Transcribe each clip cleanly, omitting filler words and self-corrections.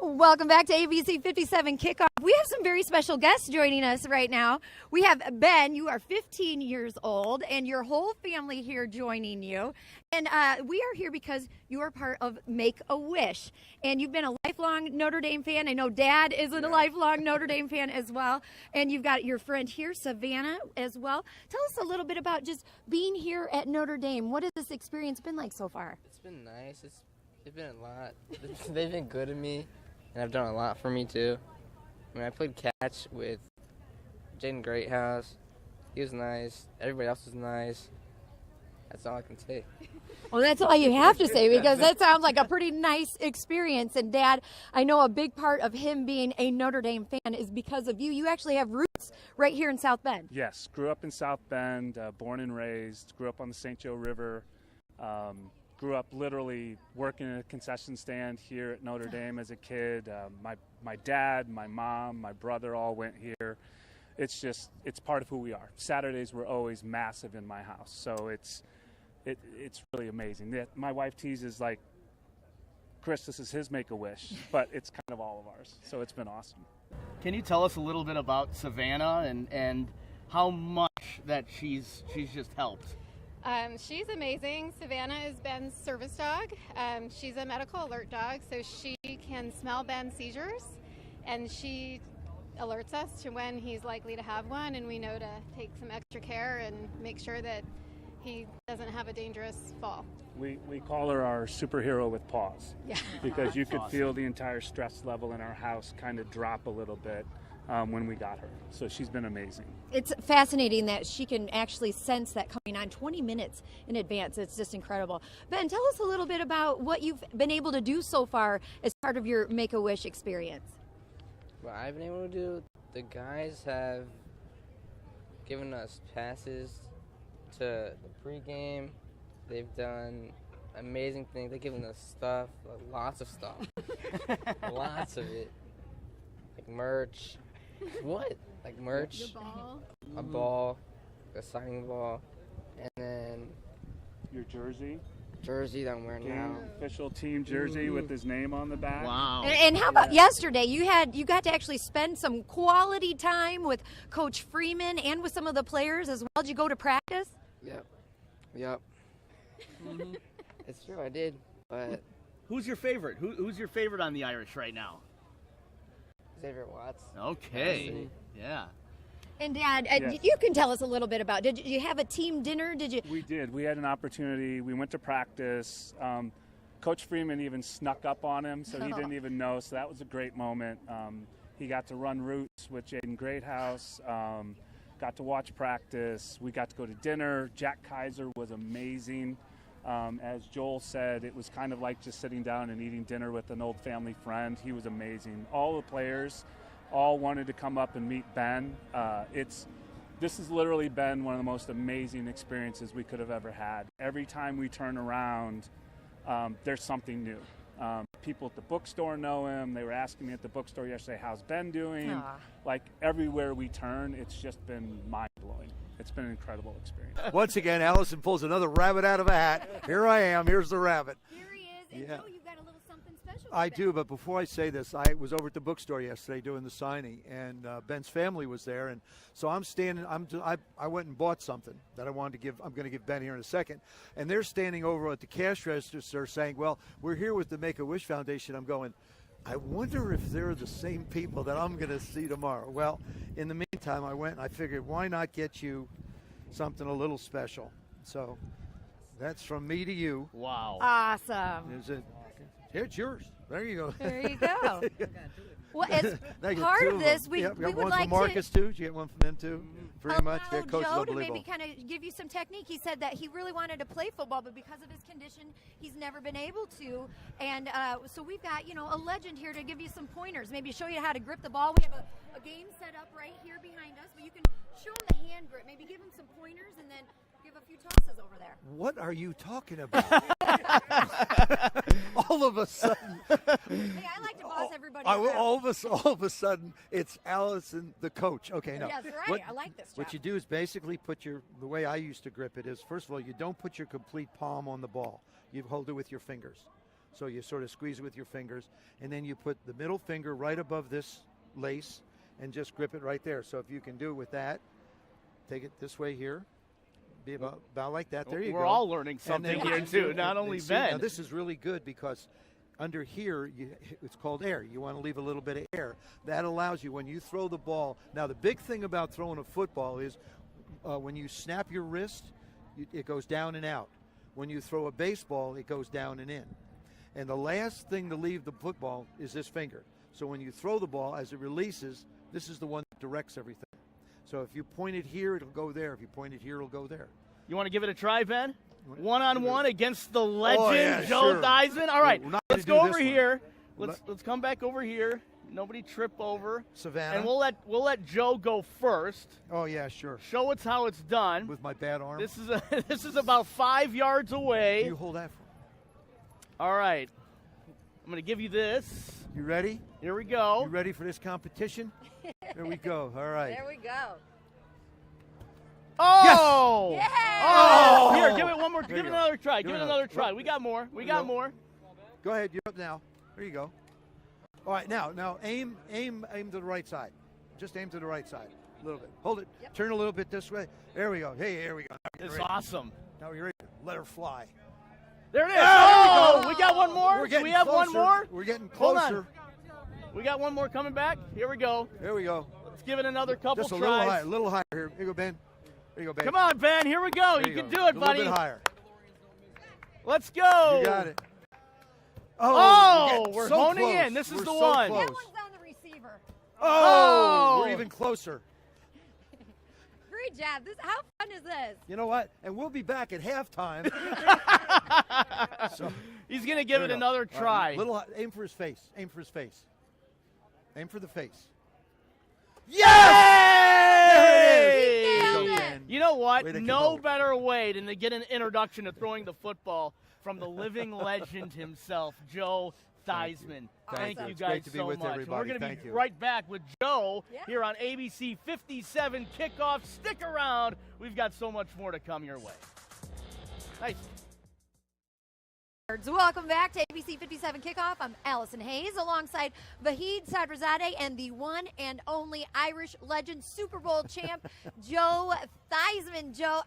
Welcome back to ABC57 Kickoff. We have some very special guests joining us right now. We have Ben. You are 15 years old, and your whole family here joining you. And we are here because you are part of Make-A-Wish. And you've been a lifelong Notre Dame fan. I know Dad is a lifelong Notre Dame fan as well. And you've got your friend here, Savannah, as well. Tell us a little bit about just being here at Notre Dame. What has this experience been like so far? It's been nice. It's been a lot. They've been good to me, and I've done a lot for me too. I mean, I played catch with Jaden Greathouse. He was nice. Everybody else was nice. That's all I can say. Well, that's all you have to say, because that sounds like a pretty nice experience. And Dad, I know a big part of him being a Notre Dame fan is because of you. You actually have roots right here in South Bend. Yes, grew up in South Bend, born and raised, grew up on the St. Joe River. Grew up literally working in a concession stand here at Notre Dame as a kid. My dad, my mom, my brother all went here. It's part of who we are. Saturdays were always massive in my house, so it's really amazing. My wife teases, like, Chris, this is his Make-A-Wish, but it's kind of all of ours, so it's been awesome. Can you tell us a little bit about Savannah and how much that she's just helped? She's amazing. Savannah is Ben's service dog. She's a medical alert dog, so she can smell Ben's seizures, and she alerts us to when he's likely to have one, and we know to take some extra care and make sure that he doesn't have a dangerous fall. We call her our superhero with paws, because you could feel the entire stress level in our house kind of drop a little bit when we got her. So she's been amazing. It's fascinating that she can actually sense that coming on 20 minutes in advance. It's just incredible. Ben, tell us a little bit about what you've been able to do so far as part of your Make-A-Wish experience. What I've been able to do, the guys have given us passes to the pregame. They've done amazing things. They've given us stuff, lots of stuff, lots of it, like merch. What? Like merch? The ball. A ball, a signing ball, and then your jersey that I'm wearing now. Official team jersey with his name on the back. Wow. And how about yesterday? You got to actually spend some quality time with Coach Freeman and with some of the players as well. Did you go to practice? Yep. It's true, I did. But Who's your favorite? Who's your favorite on the Irish right now? Xavier Watts. Okay. Yeah. And Dad, Yes. you can tell us a little bit about. Did you have a team dinner? Did you? We did. We had an opportunity. We went to practice. Coach Freeman even snuck up on him, so he didn't even know. So that was a great moment. He got to run routes with Jaden Greathouse. Got to watch practice. We got to go to dinner. Jack Kaiser was amazing. As Joel said, it was kind of like just sitting down and eating dinner with an old family friend. He was amazing. All the players all wanted to come up and meet Ben. This has literally been one of the most amazing experiences we could have ever had. Every time we turn around, there's something new. People at the bookstore know him. They were asking me at the bookstore yesterday, how's Ben doing? Aww. Like, everywhere we turn, it's just been mind-blowing. It's been an incredible experience. Once again, Allison pulls another rabbit out of a hat. Here I am. Here's the rabbit. Here he is. And Joe, you've got a little something special. I do, but before I say this, I was over at the bookstore yesterday doing the signing, and Ben's family was there, and so I'm standing. I went and bought something that I wanted to give. I'm going to give Ben here in a second, and they're standing over at the cash register saying, "Well, we're here with the Make-A-Wish Foundation." I'm going, I wonder if they're the same people that I'm going to see tomorrow. Well, in the meantime, I went and I figured, why not get you something a little special? So that's from me to you. Wow. Awesome. Is it? Here, it's yours. There you go. There you go. Well, as Now you got part two of this, them. we got would one like from Marcus, too. Did you get one from them, too? Pretty much. allow Yeah, Coach is Joe to unbelievable. maybe kind of give you some technique. He said that he really wanted to play football, but because of his condition, he's never been able to. And so we've got, a legend here to give you some pointers, maybe show you how to grip the ball. We have a game set up right here behind us, but you can show him the hand grip, maybe give him some pointers, and then give a few tosses over there. What are you talking about? All of a sudden. Hey, I like to boss everybody around. All of a sudden, it's Allison, the coach. Okay, no. Yes, right. I like this job. What you do is basically the way I used to grip it is, first of all, you don't put your complete palm on the ball. You hold it with your fingers. So you sort of squeeze it with your fingers, and then you put the middle finger right above this lace and just grip it right there. So if you can do it with that, take it this way here. Be about like that. There you go. We're all learning something here, too, not only Ben. Now, this is really good because under here, it's called air. You want to leave a little bit of air. That allows you, when you throw the ball. Now, the big thing about throwing a football is when you snap your wrist, it goes down and out. When you throw a baseball, it goes down and in. And the last thing to leave the football is this finger. So when you throw the ball, as it releases, this is the one that directs everything. So if you point it here, it'll go there. If you point it here, it'll go there. You want to give it a try, Ben? One-on-one against the legend, Joe Theismann. All right, let's go over here. Let's come back over here. Nobody trip over. Savannah. And we'll let Joe go first. Oh yeah, sure. Show us how it's done. With my bad arm. This is about 5 yards away. You hold that for me. All right. I'm going to give you this. You ready? Here we go. You ready for this competition? There we go. All right. There we go. Oh! Yes! Oh! Here, give it one more. Give it go. another try. Give Give it it another try. We got more. We got more. Go ahead. You're up now. There you go. All right. Now aim to the right side. Just aim to the right side. A little bit. Hold it. Yep. Turn a little bit this way. There we go. Hey, there we go. It's awesome. Now you're ready. Let her fly. There it is. Oh! Oh! We got one more. We're Do we have closer. one more? We're getting Hold closer. on. We got one more coming back. Here we go. There we go. Let's give it another couple Just a tries. little higher. Here you go, Ben. There you go, Ben. Come on, Ben. Here we go. There You can go. do it, a buddy. little bit higher. Let's go. You got it. Oh, getting we're so honing close. in. This is We're the so one. close. That one's on the receiver. Oh, Oh. we're even closer. Great job. How fun is this? You know what? And we'll be back at halftime. So, He's going to give it we go. another All try. right, aim for his face. Aim for his face. Aim for the face. Yay! Nailed it. Ben. You know what? Way to No come better way than to get an introduction to throwing the football from the living legend himself, Joe Theismann. Thank Thank you. you It's guys great to be so with much. everybody. We're going to Thank be you. right back with Joe Yeah. here on ABC57 Kickoff. Stick around. We've got so much more to come your way. Nice. Welcome back to ABC 57 Kickoff. I'm Allison Hayes alongside Vahid Sadrazadeh and the one and only Irish legend Super Bowl champ, Joe Theismann. Joe,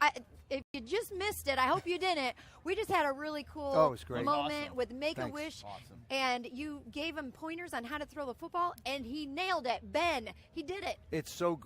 if you just missed it, I hope you didn't. We just had a really cool Oh, it was great. moment Awesome. with Make-A-Wish. Awesome. And you gave him pointers on how to throw the football, and he nailed it. Ben, he did it. It's so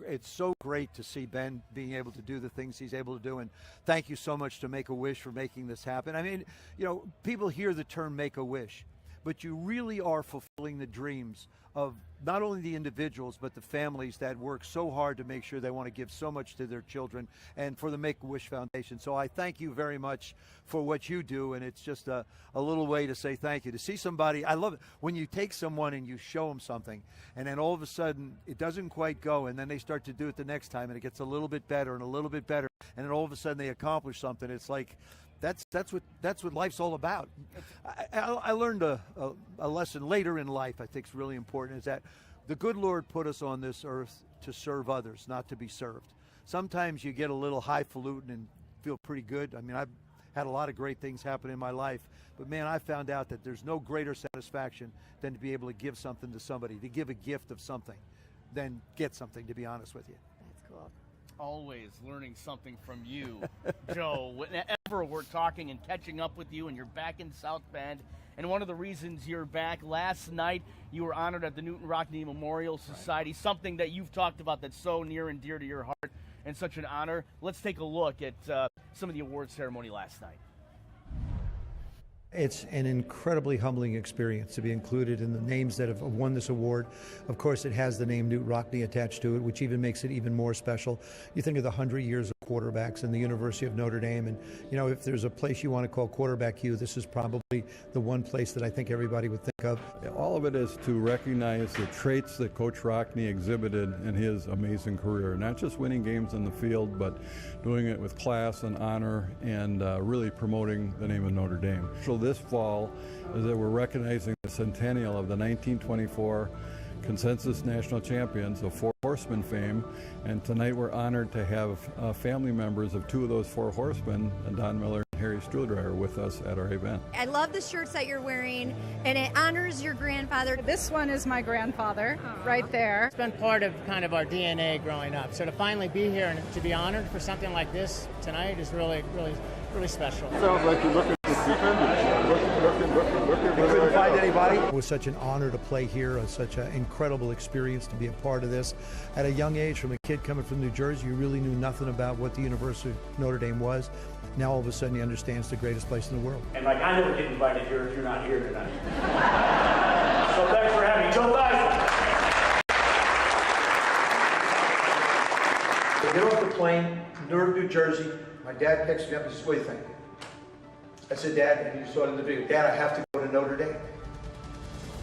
great to see Ben being able to do the things he's able to do, and thank you so much to Make-A-Wish for making this happen. I mean, you know, people hear the term Make-A-Wish, but you really are fulfilling the dreams of not only the individuals but the families that work so hard to make sure they want to give so much to their children, and for the Make-A-Wish Foundation. So I thank you very much for what you do, and it's just a little way to say thank you. To see somebody, I love it when you take someone and you show them something, and then all of a sudden it doesn't quite go, and then they start to do it the next time, and it gets a little bit better and a little bit better, and then all of a sudden they accomplish something. It's like that's what life's all about. I learned a lesson later in life I think is really important, is that the good Lord put us on this earth to serve others, not to be served. Sometimes you get a little highfalutin and feel pretty good. I mean, I've had a lot of great things happen in my life, but man, I found out that there's no greater satisfaction than to be able to give something to somebody, to give a gift of something, than get something, to be honest with you. That's cool. Always learning something from you, Joe. Whenever we're talking and catching up with you, and you're back in South Bend, and one of the reasons you're back, last night you were honored at the Knute Rockne Memorial Society, something that you've talked about that's so near and dear to your heart, and such an honor. Let's take a look at some of the award ceremony last night. It's an incredibly humbling experience to be included in the names that have won this award. Of course, it has the name Knute Rockne attached to it, which even makes it even more special. You think of the 100 years of quarterbacks in the University of Notre Dame, and you know, if there's a place you want to call quarterback U, this is probably the one place that I think everybody would think of. All of it is to recognize the traits that Coach Rockne exhibited in his amazing career. Not just winning games in the field, but doing it with class and honor, and really promoting the name of Notre Dame. So this fall is that we're recognizing the centennial of the 1924 Consensus National Champions of Four Horsemen fame, and tonight we're honored to have family members of two of those four horsemen, Don Miller Harry Stuhldreher with us at our event. I love the shirts that you're wearing, and it honors your grandfather. This one is my grandfather right there. It's been part of kind of our DNA growing up. So to finally be here and to be honored for something like this tonight is really, really, really special. Sounds like you're looking for looking. You couldn't find anybody? It was such an honor to play here, such an incredible experience to be a part of this. At a young age, from a kid coming from New Jersey, you really knew nothing about what the University of Notre Dame was. Now all of a sudden you understand it's the greatest place in the world. And like, I never get invited here if you're not here tonight. So thanks for having me. Joe Theismann. I get off the plane, Newark, New Jersey. My dad picks me up and says, "What do you think?" I said, "Dad," and you saw it in the video, "Dad, I have to go to Notre Dame."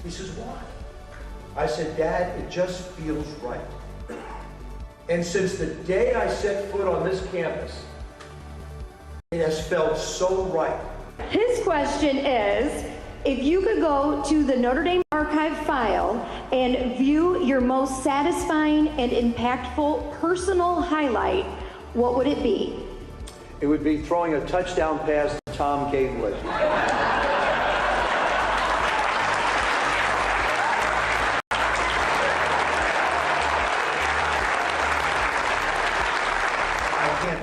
He says, "Why?" I said, "Dad, it just feels right." And since the day I set foot on this campus, it has felt so right. His question is, if you could go to the Notre Dame archive file and view your most satisfying and impactful personal highlight, what would it be? It would be throwing a touchdown pass to Tom Gatewood.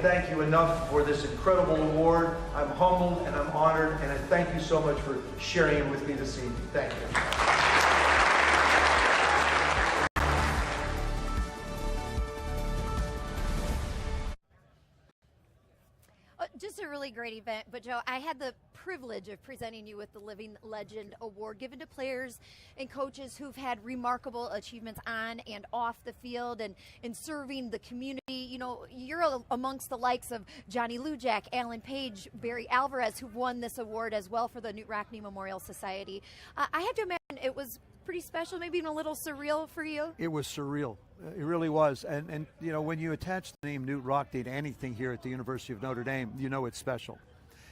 Thank you enough for this incredible award. I'm humbled and I'm honored, and I thank you so much for sharing it with me this evening. Thank you. Just a really great event. But Joe, I had the privilege of presenting you with the Living Legend Award, given to players and coaches who've had remarkable achievements on and off the field and in serving the community. You know, you're amongst the likes of Johnny Lujack, Alan Page, Barry Alvarez, who won this award as well for the Knute Rockne Memorial Society. I have to imagine it was pretty special, maybe even a little surreal for you. It was surreal. It really was. And you know, when you attach the name Knute Rockne to anything here at the University of Notre Dame, you know it's special.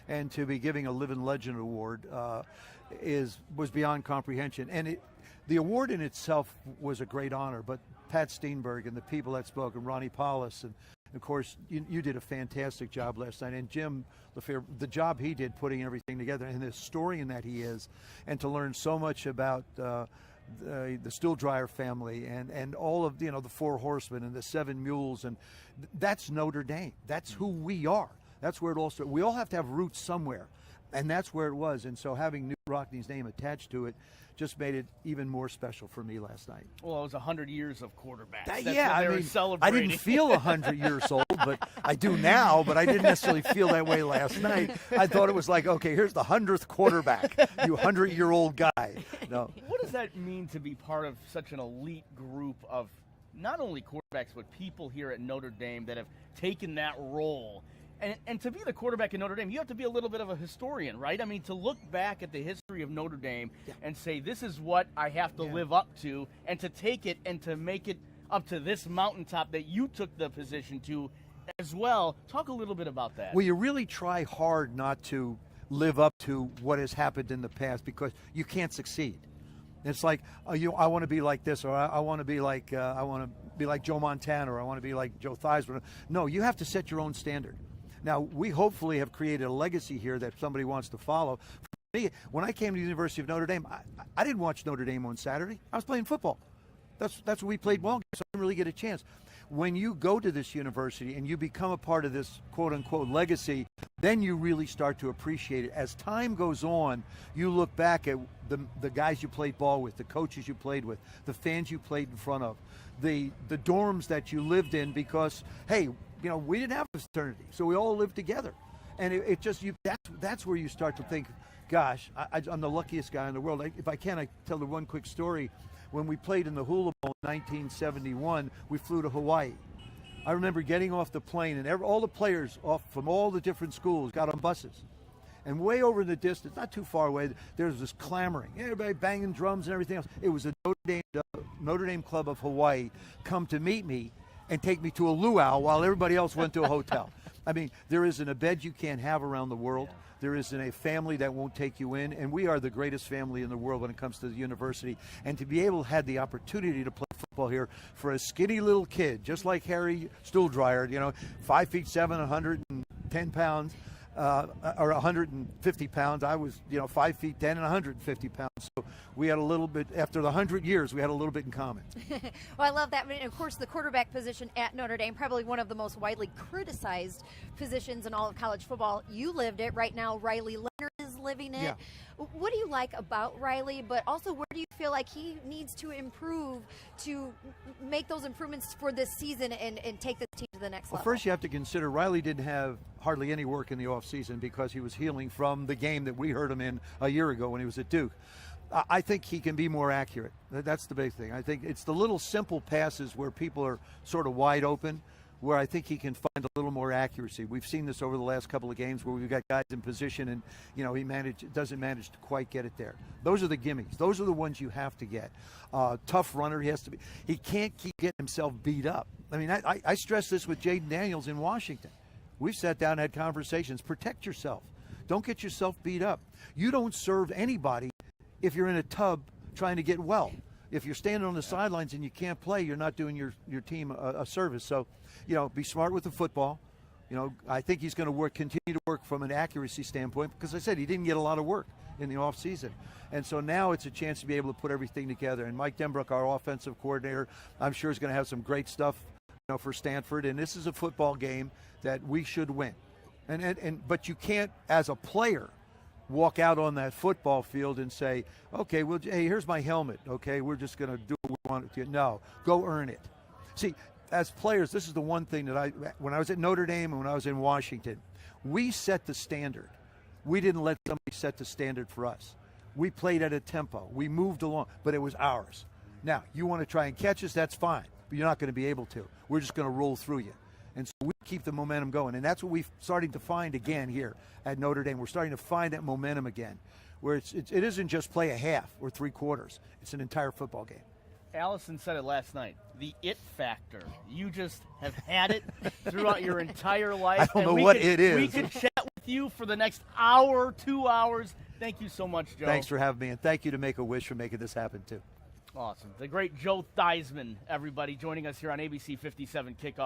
And to be giving a Living Legend Award was beyond comprehension. And the award in itself was a great honor, but Pat Steenberg and the people that spoke, and Ronnie Paulus, and of course, you did a fantastic job last night. And Jim LaFleur, the job he did putting everything together, and the historian that he is, and to learn so much about the Stuhldreher family and all of, you know, the Four Horsemen and the Seven Mules, and that's Notre Dame. That's who we are. That's where it all started. We all have to have roots somewhere, and that's where it was. And so having Knute Rockne's name attached to it just made it even more special for me last night. Well, it was 100 years of quarterbacks. That's yeah, what they I were mean, celebrating. I didn't feel 100 years old, but I do now, but I didn't necessarily feel that way last night. I thought it was like, okay, here's the 100th quarterback, you 100-year-old guy. No. What does that mean to be part of such an elite group of not only quarterbacks, but people here at Notre Dame that have taken that role? And to be the quarterback in Notre Dame, you have to be a little bit of a historian, right? I mean, to look back at the history of Notre Dame and say, this is what I have to live up to, and to take it and to make it up to this mountaintop that you took the position to as well. Talk a little bit about that. Well, you really try hard not to live up to what has happened in the past, because you can't succeed. It's like, I want to be like this, or I want to be like Joe Montana, or I want to be like Joe Theismann. No, you have to set your own standard. Now, we hopefully have created a legacy here that somebody wants to follow. For me, when I came to the University of Notre Dame, I didn't watch Notre Dame on Saturday. I was playing football. That's what we played ball games, so I didn't really get a chance. When you go to this university and you become a part of this quote-unquote legacy, then you really start to appreciate it. As time goes on, you look back at the guys you played ball with, the coaches you played with, the fans you played in front of, the dorms that you lived in, because, hey, you know, we didn't have a fraternity, so we all lived together. And it just, that's where you start to think, gosh, I'm the luckiest guy in the world. If I can, I tell the one quick story. When we played in the Hula Bowl in 1971, we flew to Hawaii. I remember getting off the plane, and all the players off from all the different schools got on buses. And way over in the distance, not too far away, there was this clamoring. Everybody banging drums and everything else. It was a Notre Dame Club of Hawaii come to meet me and take me to a luau while everybody else went to a hotel. I mean, there isn't a bed you can't have around the world. There isn't a family that won't take you in. And we are the greatest family in the world when it comes to the university. And to be able to have the opportunity to play football here for a skinny little kid, just like Harry Stuhldreher, you know, 5'7", 110 pounds, or 150 pounds. I was, 5 feet 10 and 150 pounds. So we had a little bit, after the 100 years, we had a little bit in common. Well, I love that. I mean, of course, the quarterback position at Notre Dame, probably one of the most widely criticized positions in all of college football. You lived it. Right now, Riley Leonard is living it. Yeah. What do you like about Riley, but also where do you feel like he needs to improve to make those improvements for this season and take the team to the next Well, level? first you have to consider Riley didn't have hardly any work in the offseason because he was healing from the game that we heard him in a year ago when he was at Duke. I think he can be more accurate. That's the big thing. I think it's the little simple passes where people are sort of wide open where I think he can find a little more accuracy. We've seen this over the last couple of games where we've got guys in position and, he doesn't manage to quite get it there. Those are the gimmies. Those are the ones you have to get. Tough runner, he can't keep getting himself beat up. I mean, I stress this with Jaden Daniels in Washington. We've sat down and had conversations. Protect yourself. Don't get yourself beat up. You don't serve anybody if you're in a tub trying to get well. If you're standing on the sidelines and you can't play, you're not doing your team a service. So, be smart with the football. I think he's going to continue to work from an accuracy standpoint because I said he didn't get a lot of work in the offseason. And so now it's a chance to be able to put everything together. And Mike Denbrook, our offensive coordinator, I'm sure is going to have some great stuff for Stanford. And this is a football game that we should win. But you can't, as a player, walk out on that football field and say, okay, well, hey, here's my helmet. Okay, we're just going to do what we want to do. No, go earn it. See, as players, this is the one thing that when I was at Notre Dame and when I was in Washington, we set the standard. We didn't let somebody set the standard for us. We played at a tempo. We moved along, but it was ours. Now, you want to try and catch us, that's fine, but you're not going to be able to. We're just going to roll through you. And so we keep the momentum going. And that's what we're starting to find again here at Notre Dame. We're starting to find that momentum again, where it isn't just play a half or three quarters. It's an entire football game. Allison said it last night, the it factor. You just have had it throughout your entire life. I don't know what it is. We could chat with you for the next hour, 2 hours. Thank you so much, Joe. Thanks for having me, and thank you to Make-A-Wish for making this happen, too. Awesome. The great Joe Theismann, everybody, joining us here on ABC 57 Kickoff.